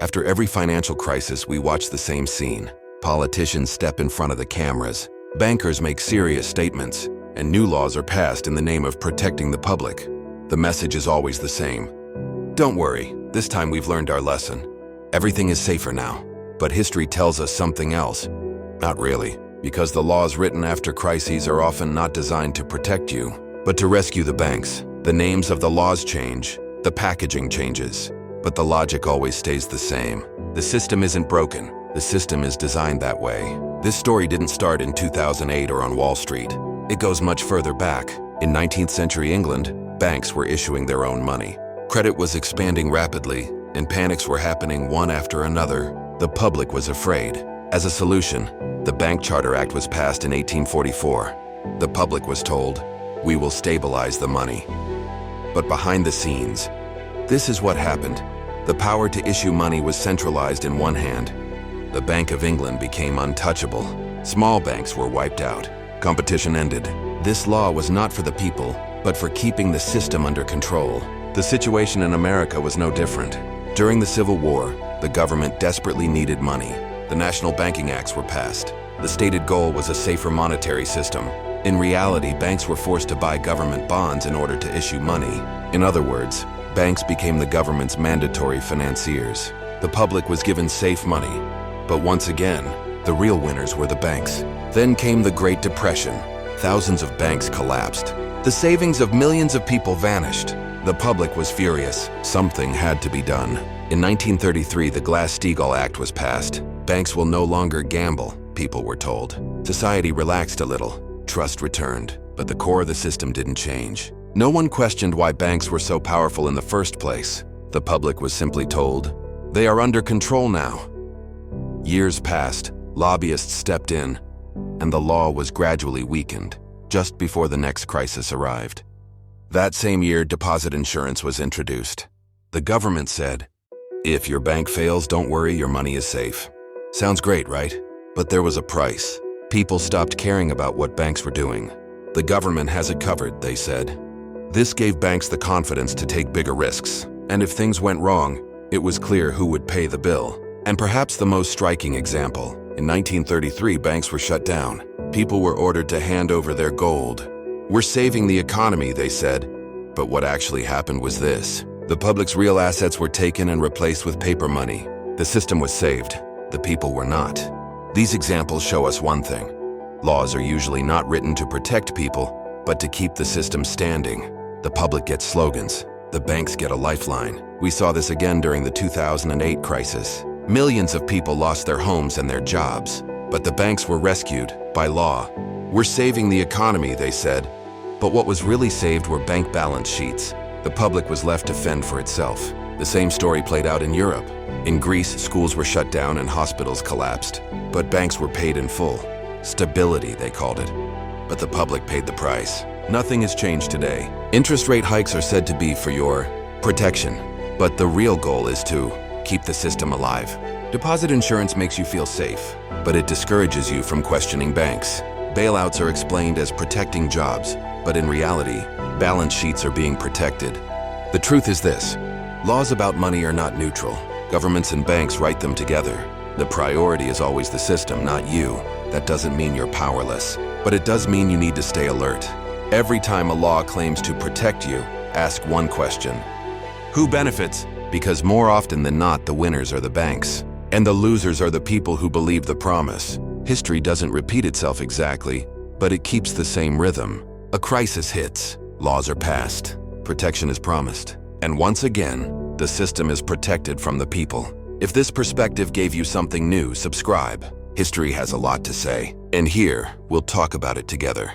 After every financial crisis, we watch the same scene. Politicians step in front of the cameras, bankers make serious statements, and new laws are passed in the name of protecting the public. The message is always the same. Don't worry, this time we've learned our lesson. Everything is safer now. But history tells us something else. Not really, because the laws written after crises are often not designed to protect you, but to rescue the banks. The names of the laws change, the packaging changes, but the logic always stays the same. The system isn't broken, the system is designed that way. This story didn't start in 2008 or on Wall Street. It goes much further back. In 19th century England, banks were issuing their own money. Credit was expanding rapidly, and panics were happening one after another. The public was afraid. As a solution, the Bank Charter Act was passed in 1844. The public was told, "We will stabilize the money." But behind the scenes, this is what happened. The power to issue money was centralized in one hand. The Bank of England became untouchable. Small banks were wiped out. Competition ended. This law was not for the people, but for keeping the system under control. The situation in America was no different. During the Civil War, the government desperately needed money. The National Banking Acts were passed. The stated goal was a safer monetary system. In reality, banks were forced to buy government bonds in order to issue money. In other words, banks became the government's mandatory financiers. The public was given safe money. But once again, the real winners were the banks. Then came the Great Depression. Thousands of banks collapsed. The savings of millions of people vanished. The public was furious. Something had to be done. In 1933, the Glass-Steagall Act was passed. Banks will no longer gamble, people were told. Society relaxed a little. Trust returned, but the core of the system didn't change. No one questioned why banks were so powerful in the first place. The public was simply told, "They are under control now." Years passed, lobbyists stepped in, and the law was gradually weakened, just before the next crisis arrived. That same year, deposit insurance was introduced. The government said, "If your bank fails, don't worry, your money is safe." Sounds great, right? But there was a price. People stopped caring about what banks were doing. The government has it covered, they said. This gave banks the confidence to take bigger risks. And if things went wrong, it was clear who would pay the bill. And perhaps the most striking example, in 1933, banks were shut down. People were ordered to hand over their gold. "We're saving the economy," they said. But what actually happened was this. The public's real assets were taken and replaced with paper money. The system was saved. The people were not. These examples show us one thing. Laws are usually not written to protect people, but to keep the system standing. The public gets slogans. The banks get a lifeline. We saw this again during the 2008 crisis. Millions of people lost their homes and their jobs, but the banks were rescued by law. "We're saving the economy," they said. But what was really saved were bank balance sheets. The public was left to fend for itself. The same story played out in Europe. In Greece, schools were shut down and hospitals collapsed, but banks were paid in full. Stability, they called it. But the public paid the price. Nothing has changed today. Interest rate hikes are said to be for your protection, but the real goal is to keep the system alive. Deposit insurance makes you feel safe, but it discourages you from questioning banks. Bailouts are explained as protecting jobs, but in reality, balance sheets are being protected. The truth is this: laws about money are not neutral. Governments and banks write them together. The priority is always the system, not you. That doesn't mean you're powerless, but it does mean you need to stay alert. Every time a law claims to protect you, ask one question: who benefits? Because more often than not, the winners are the banks, and the losers are the people who believe the promise. History doesn't repeat itself exactly, but it keeps the same rhythm. A crisis hits, laws are passed, protection is promised, and once again, the system is protected from the people. If this perspective gave you something new, subscribe. History has a lot to say, and here, we'll talk about it together.